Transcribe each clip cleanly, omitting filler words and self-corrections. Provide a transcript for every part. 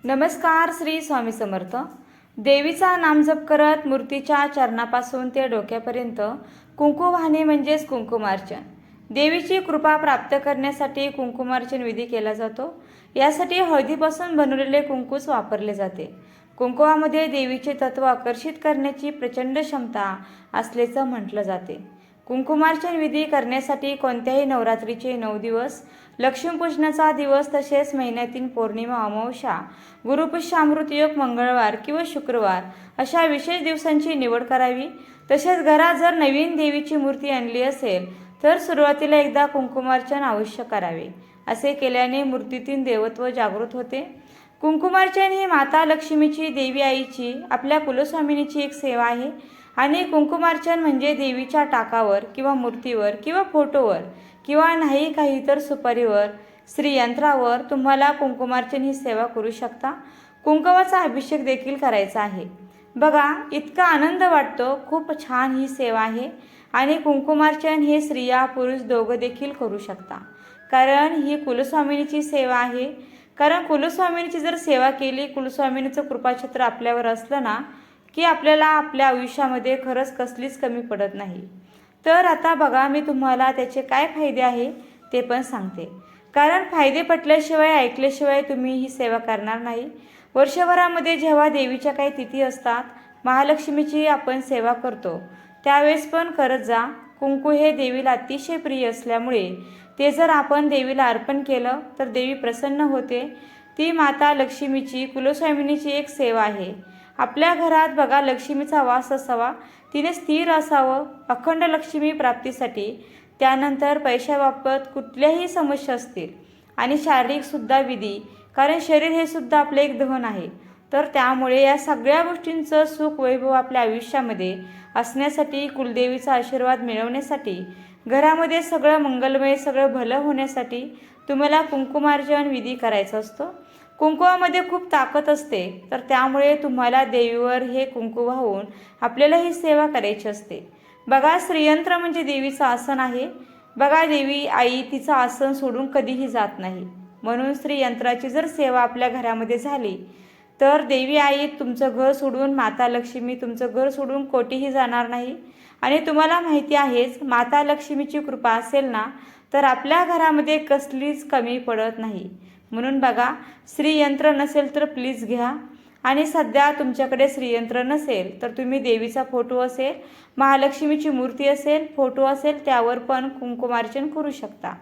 नमस्कार. श्री स्वामी समर्थ. देवीचा नामजप करत मूर्तीच्या चरणापासून ते डोक्यापर्यंत कुंकू वाहणे म्हणजेच कुंकुमार्चन. देवीची कृपा प्राप्त करण्यासाठी कुंकुमार्चन विधी केला जातो. यासाठी हळदीपासून बनवलेले कुंकूच वापरले जाते. कुंकुमामध्ये देवीचे तत्व आकर्षित करण्याची प्रचंड क्षमता असल्याचं म्हटलं जाते. कुंकुमार्चन विधी करण्यासाठी कोणत्याही नवरात्रीचे 9 दिवस, लक्ष्मीपूजनाचा दिवस तसेच महिन्यातील पौर्णिमा, अमावस्या, गुरुपुष्य, अमृतयोग, मंगळवार किंवा शुक्रवार अशा विशेष दिवसांची निवड करावी. तसेच घरात जर नवीन देवीची मूर्ती आणली असेल तर सुरुवातीला एकदा कुंकुमार्चन अवश्य करावे. असे केल्याने मूर्तीतील देवत्व जागृत होते. कुंकुमार्चन ही माता लक्ष्मीची, देवी आईची, आपल्या कुलस्वामिनीची एक सेवा आहे. आणि कुंकुमार्चन म्हणजे देवीच्या टाकावर किंवा मूर्तीवर किंवा फोटोवर किंवा नाही काही तर सुपारीवर, श्रीयंत्रावर तुम्हाला कुंकुमार्चन ही सेवा करू शकता. कुंकुमाचा अभिषेक देखील करायचा आहे. बघा, इतका आनंद वाटतो. खूप छान ही सेवा आहे. आणि कुंकुमार्चन हे स्त्रिया पुरुष दोघं देखील करू शकता. कारण ही कुलस्वामिनीची सेवा आहे. कारण कुलस्वामिनीची जर सेवा केली, कुलस्वामिनीचं कृपाछत्र आपल्यावर असलं ना की आपल्याला आपल्या आयुष्यामध्ये खरंच कसलीच कमी पडत नाही. तर आता बघा, मी तुम्हाला त्याचे काय फायदे आहे ते पण सांगते. कारण फायदे पटल्याशिवाय, ऐकल्याशिवाय तुम्ही ही सेवा करणार नाही. वर्षभरामध्ये जेव्हा देवीच्या काही तिथी असतात, महालक्ष्मीची आपण सेवा करतो, त्यावेळेस पण करत जा. कुंकू हे देवीला अतिशय प्रिय असल्यामुळे ते जर आपण देवीला अर्पण केलं तर देवी प्रसन्न होते. ती माता लक्ष्मीची, कुलस्वामिनीची एक सेवा आहे. आपल्या घरात बघा लक्ष्मीचा वास असावा, तिने स्थिर असावं. अखंड लक्ष्मी प्राप्तीसाठी, त्यानंतर पैशाबाबत कुठल्याही समस्या असतील आणि शारीरिकसुद्धा विधी, कारण शरीर हे सुद्धा आपलं एक दहन आहे. तर त्यामुळे या सगळ्या गोष्टींचं सुख वैभव आपल्या आयुष्यामध्ये असण्यासाठी, कुलदेवीचा आशीर्वाद मिळवण्यासाठी, घरामध्ये सगळं मंगलमय, सगळं भलं होण्यासाठी तुम्हाला कुंकुमार्चन विधी करायचा असतो. कुंकुमामध्ये खूप ताकद असते. तर त्यामुळे तुम्हाला देवीवर हे कुंकू वाहून आपल्याला ही सेवा करायची असते. बघा, श्रीयंत्र म्हणजे देवीचं आसन आहे. बघा, देवी आई तिचं आसन सोडून कधीही जात नाही. म्हणून श्रीयंत्राची जर सेवा आपल्या घरामध्ये झाली तर देवी आई तुमचं घर सोडून, माता लक्ष्मी तुमचं घर सोडून कोठेही जाणार नाही. आणि तुम्हाला माहिती आहेच, माता लक्ष्मीची कृपा असेल ना तर आपल्या घरामध्ये कसलीच कमी पडत नाही. म्हणून बघा, श्रीयंत्र नसेल तर प्लीज घ्या. आणि सध्या तुमच्याकडे श्रीयंत्र नसेल तर तुम्ही देवीचा फोटो असेल, महालक्ष्मीची मूर्ती असेल, फोटो असेल, त्यावर पण कुंकुमार्चन करू शकता.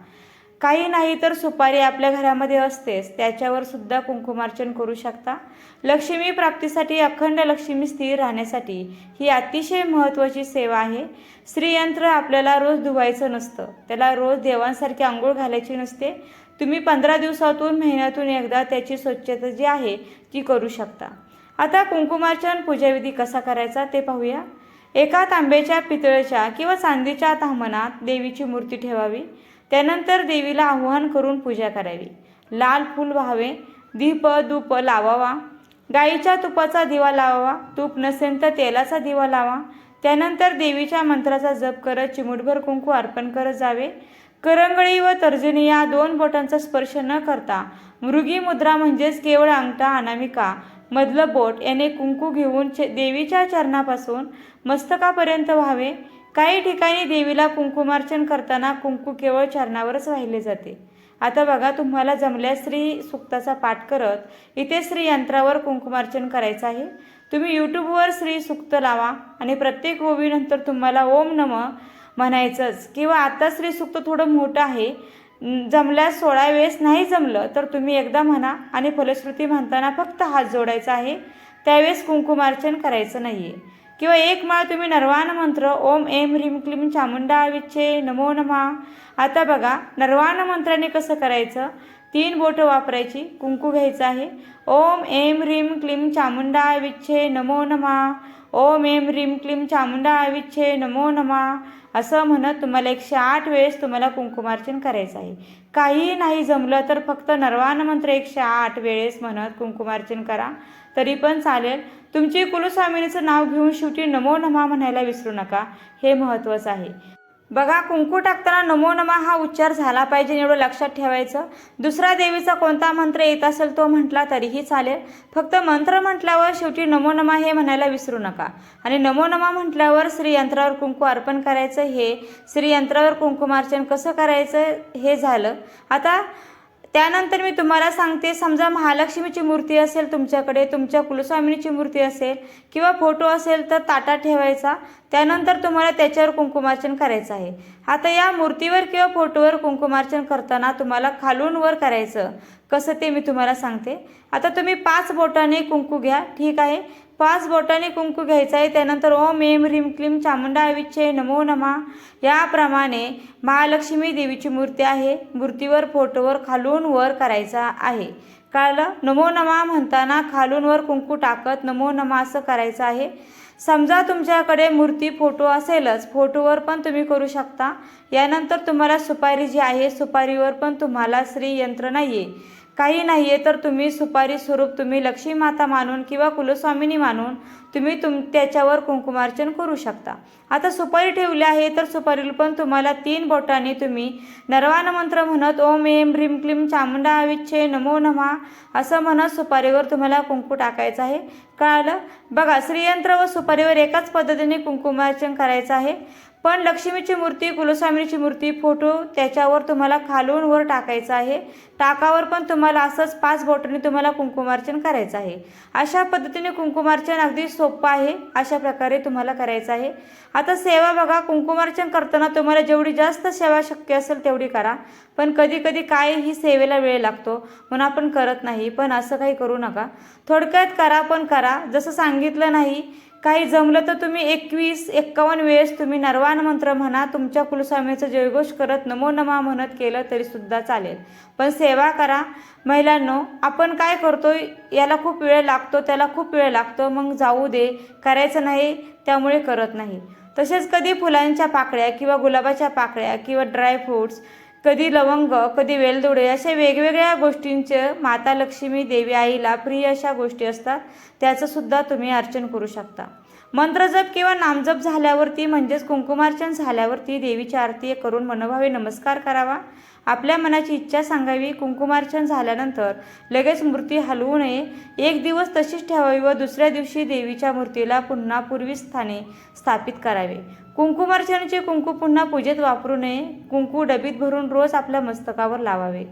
काही नाही तर सुपारी आपल्या घरामध्ये असतेच, त्याच्यावर सुद्धा कुंकुमार्चन करू शकता. लक्ष्मी प्राप्तीसाठी, अखंड लक्ष्मी स्थिर राहण्यासाठी ही अतिशय महत्त्वाची सेवा आहे. श्रीयंत्र आपल्याला रोज धुवायचं नसतं, त्याला रोज देवांसारखी आंघोळ घालायची नसते. तुम्ही 15 दिवसातून, महिन्यातून एकदा त्याची स्वच्छता जी आहे ती करू शकता. आता कुंकुमार्चन पूजाविधी कसा करायचा ते पाहूया. एका तांब्याच्या, पितळेच्या किंवा चांदीच्या ताम्हणात देवीची मूर्ती ठेवावी. त्यानंतर देवीला आवाहन करून पूजा करावी. लाल फूल व्हावे, दीप धूप लावावा, गाईच्या तुपाचा दिवा लावावा, तूप नसेल तर तेलाचा दिवा लावा. त्यानंतर देवीच्या मंत्राचा जप करत चिमूटभर कुंकू अर्पण करत जावे. करंगळी व तर्जनी या 2 बोटांचा स्पर्श न करता मृगी मुद्रा म्हणजेच केवळ अंगठा, अनामिका, मधलं बोट याने कुंकू घेऊन देवीच्या चरणापासून मस्तकापर्यंत व्हावे. काही ठिकाणी देवीला कुंकुमार्चन करताना कुंकू केवळ चरणावरच वाहिले जाते. आता बघा, तुम्हाला जमल्यास श्री सुक्ताचा पाठ करत इथे श्रीयंत्रावर कुंकुमार्चन करायचं आहे. तुम्ही यूट्यूबवर श्री सुक्त लावा आणि प्रत्येक ओवीनंतर तुम्हाला ओम नमः म्हणायचंच. किंवा आता श्री सुक्त थोडं मोठं आहे, जमल्यास 16 वेळेस, नाही जमलं तर तुम्ही एकदा म्हणा. आणि फलश्रुती म्हणताना फक्त हात जोडायचा आहे, त्यावेळेस कुंकुमार्चन करायचं नाही आहे. किंवा एक माळ तुम्ही नरवाण मंत्र ओम ऐं ह्रीं क्लीं चामुंडा विच्छे नमो नमः. आता बघा, नरवाण मंत्राने कसं करायचं, 3 बोटं वापरायची, कुंकू घ्यायचं आहे. ओम ऐं ह्रीं क्लीं चामुंडा विच्छे नमो नमः, ओम ऐं ह्रीं क्लीं चामुंडा विच्छे नमो नमः असं म्हणत तुम्हाला 108 वेळेस तुम्हाला कुंकुमार्चन करायचं आहे. काही नाही जमलं तर फक्त नरवाण मंत्र 108 वेळेस म्हणत कुंकुमार्चन करा, तरी पण चालेल. तुमची कुलस्वामिनीचं नाव घेऊन शेवटी नमो नमः म्हणायला विसरू नका, हे महत्त्वाचं आहे. बघा, कुंकू टाकताना नमो नमः हा उच्चार झाला पाहिजे, एवढं लक्षात ठेवायचं. दुसरा देवीचा कोणता मंत्र येत असेल तो म्हटला तरीही चालेल. फक्त मंत्र म्हटल्यावर शेवटी नमो नमः हे म्हणायला विसरू नका. आणि नमो नमः म्हटल्यावर श्रीयंत्रावर कुंकू अर्पण करायचं. हे श्रीयंत्रावर कुंकुमार्चन कसं करायचं हे झालं. आता त्यानंतर मी तुम्हाला सांगते, समजा महालक्ष्मीची मूर्ती असेल तुमच्याकडे, तुमच्या कुलस्वामिनीची मूर्ती असेल किंवा फोटो असेल तर ताटात ठेवायचा. त्यानंतर तुम्हाला त्याच्यावर कुंकुमार्चन करायचं आहे. आता या मूर्तीवर किंवा फोटोवर कुंकुमार्चन करताना तुम्हाला खालून वर करायचं. कसं ते मी तुम्हाला सांगते. आता तुम्ही 5 बोटाने कुंकू घ्या, ठीक आहे. 5 बोटाने कुंकू घ्यायचं आहे. त्यानंतर ओम ऐं ह्रीं क्लीं चामुंडा विच्चे नमो नमः याप्रमाणे महालक्ष्मी देवीची मूर्ती आहे, मूर्तीवर फोटोवर खालून वर करायचा आहे. कळलं? नमो नमः म्हणताना खालून वर कुंकू टाकत नमो नमः असं करायचं आहे. समजा तुमच्याकडे मूर्ती फोटो असेलच, फोटोवर पण तुम्ही करू शकता. यानंतर तुम्हाला सुपारी जी आहे, सुपारीवर पण तुम्हाला श्रीयंत्र नाही आहे, काही नाही आहे, तर तुम्ही सुपारी स्वरूप तुम्ही लक्ष्मी माता मानून किंवा कुलस्वामिनी मानून तुम्ही त्याच्यावर कुंकुमार्चन करू शकता. आता सुपारी ठेवली आहे तर सुपारीला पण तुम्हाला 3 बोटांनी तुम्ही नरवाण मंत्र म्हणत ओम ऐं ह्रीं क्लीं चामुंडा विच्चे नमो नमः असं म्हणत सुपारीवर तुम्हाला कुंकू टाकायचं आहे. कळालं? बघा, श्रीयंत्र व सुपारीवर एकाच पद्धतीने कुंकुमार्चन करायचं आहे. पण लक्ष्मीची मूर्ती, कुलस्वामिनीची मूर्ती, फोटो त्याच्यावर तुम्हाला खालून वर टाकायचं आहे. टाकावर पण तुम्हाला असंच 5 बोटांनी तुम्हाला कुंकुमार्चन करायचं आहे. अशा पद्धतीने कुंकुमार्चन अगदी सोपं आहे. अशा प्रकारे तुम्हाला करायचं आहे. आता सेवा बघा, कुंकुमार्चन करताना तुम्हाला जेवढी जास्त सेवा शक्य असेल तेवढी करा. पण कधी कधी काय ही सेवेला वेळ लागतो म्हणून आपण करत नाही. पण असं काही करू नका, थोडक्यात करा, पण करा जसं सांगितलं नाही. काही जमलं तर तुम्ही 21-51 वेळेस तुम्ही नरवाण मंत्र म्हणा, तुमच्या कुलस्वामीचं जयघोष करत नमो नमः म्हणत केलं तरीसुद्धा चालेल. पण सेवा करा. महिलांनो, आपण काय करतो याला खूप वेळ लागतो, त्याला खूप वेळ लागतो, मग जाऊ दे, करायचं नाही त्यामुळे करत नाही. तसेच कधी फुलांच्या पाकळ्या किंवा गुलाबाच्या पाकळ्या किंवा ड्रायफ्रूट्स, कधी लवंग, कधी वेलदोडे अशा वेगवेगळ्या गोष्टींचे माता लक्ष्मी देवी आईला प्रिय अशा गोष्टी असतात, त्याचंसुद्धा तुम्ही अर्चन करू शकता. मंत्रजप किंवा नामजप झाल्यावरती म्हणजेच कुंकुमार्चन झाल्यावरती देवीची आरती करून मनोभावे नमस्कार करावा. आपल्या मनाची इच्छा सांगावी. कुंकुमार्चन झाल्यानंतर लगेच मूर्ती हलवू नये. 1 दिवस तशीच ठेवावी व दुसऱ्या दिवशी देवीच्या मूर्तीला पुन्हा पूर्वी स्थानी स्थापित करावे. कुंकुमार्चनाचे कुंकू पुन्हा पूजेत वापरू नये. कुंकू डबीत भरून रोज आपल्या मस्तकावर लावावे.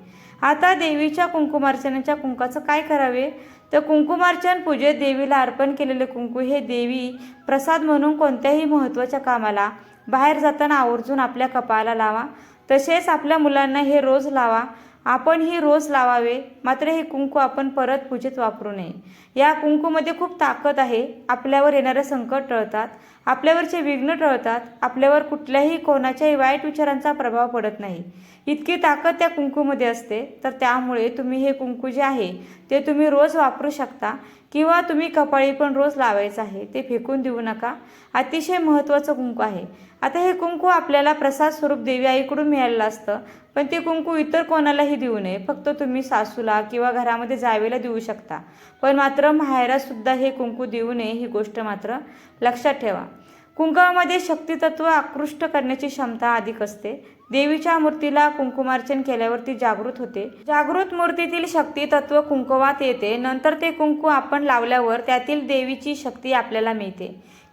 आता देवीच्या कुंकुमार्चनाच्या कुंकाचं काय करावे, तर कुंकुमार्चन पूजेत देवीला अर्पण केलेले कुंकू हे देवी प्रसाद म्हणून कोणत्याही महत्त्वाच्या कामाला बाहेर जाताना आवर्जून आपल्या कपाळाला लावा. तसेच आपल्या मुलांना हे रोज लावा. आपणही रोज लावावे. मात्र हे कुंकू आपण परत पूजेत वापरू नये. या कुंकूमध्ये खूप ताकद आहे. आपल्यावर येणारे संकट टळतात, आपल्यावरचे विघ्न टळतात, आपल्यावर कुठल्याही कोणाच्याही वाईट विचारांचा प्रभाव पडत नाही. इतकी ताकद त्या कुंकूमध्ये असते. तर त्यामुळे तुम्ही हे कुंकू जे आहे ते तुम्ही रोज वापरू शकता किंवा तुम्ही कपाळी पण रोज लावायचं आहे. ते फेकून देऊ नका. अतिशय महत्त्वाचं कुंकू आहे. आता हे कुंकू आपल्याला प्रसाद स्वरूप देवी आईकडून मिळालेलं असतं, पण ते कुंकू इतर कोणालाही देऊ नये. फक्त तुम्ही सासूला किंवा घरामध्ये जावेला देऊ शकता, पण मात्र माहेरातसुद्धा हे कुंकू देऊ नये, ही गोष्ट मात्र लक्षात ठेवा. कुंकामध्ये शक्तितत्व आकृष्ट करण्याची क्षमता अधिक असते. देवीच्या मूर्तीला कुंकुमार्चन केल्यावरती जागृत होते. जागृत मूर्तीतील शक्तितत्व कुंकवात येते. नंतर ते कुंकू आपण लावल्यावर त्यातील देवीची शक्ती आपल्याला मिळते.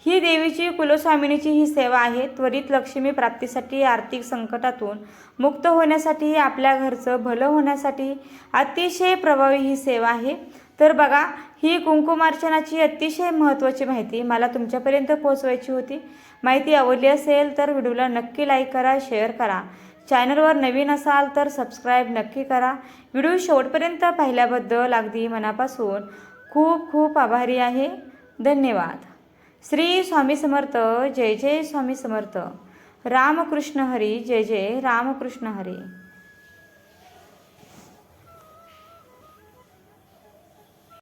ही देवीची कुलस्वामिनीची ही सेवा आहे. त्वरित लक्ष्मी प्राप्तीसाठी, आर्थिक संकटातून मुक्त होण्यासाठी, आपल्या घरचं भलं होण्यासाठी अतिशय प्रभावी ही सेवा आहे. तर बघा, ही कुंकुमार्चनाची अतिशय महत्त्वाची माहिती मला तुमच्यापर्यंत पोहोचवायची होती. माहिती आवडली असेल तर व्हिडिओला नक्की लाईक करा, शेअर करा. चॅनलवर नवीन असाल तर सबस्क्राईब नक्की करा. व्हिडिओ शेवटपर्यंत पाहिल्याबद्दल अगदी मनापासून खूप खूप आभारी आहे. धन्यवाद. श्री स्वामी समर्थ. जय जय स्वामी समर्थ. रामकृष्ण हरी. जय जय रामकृष्ण हरी.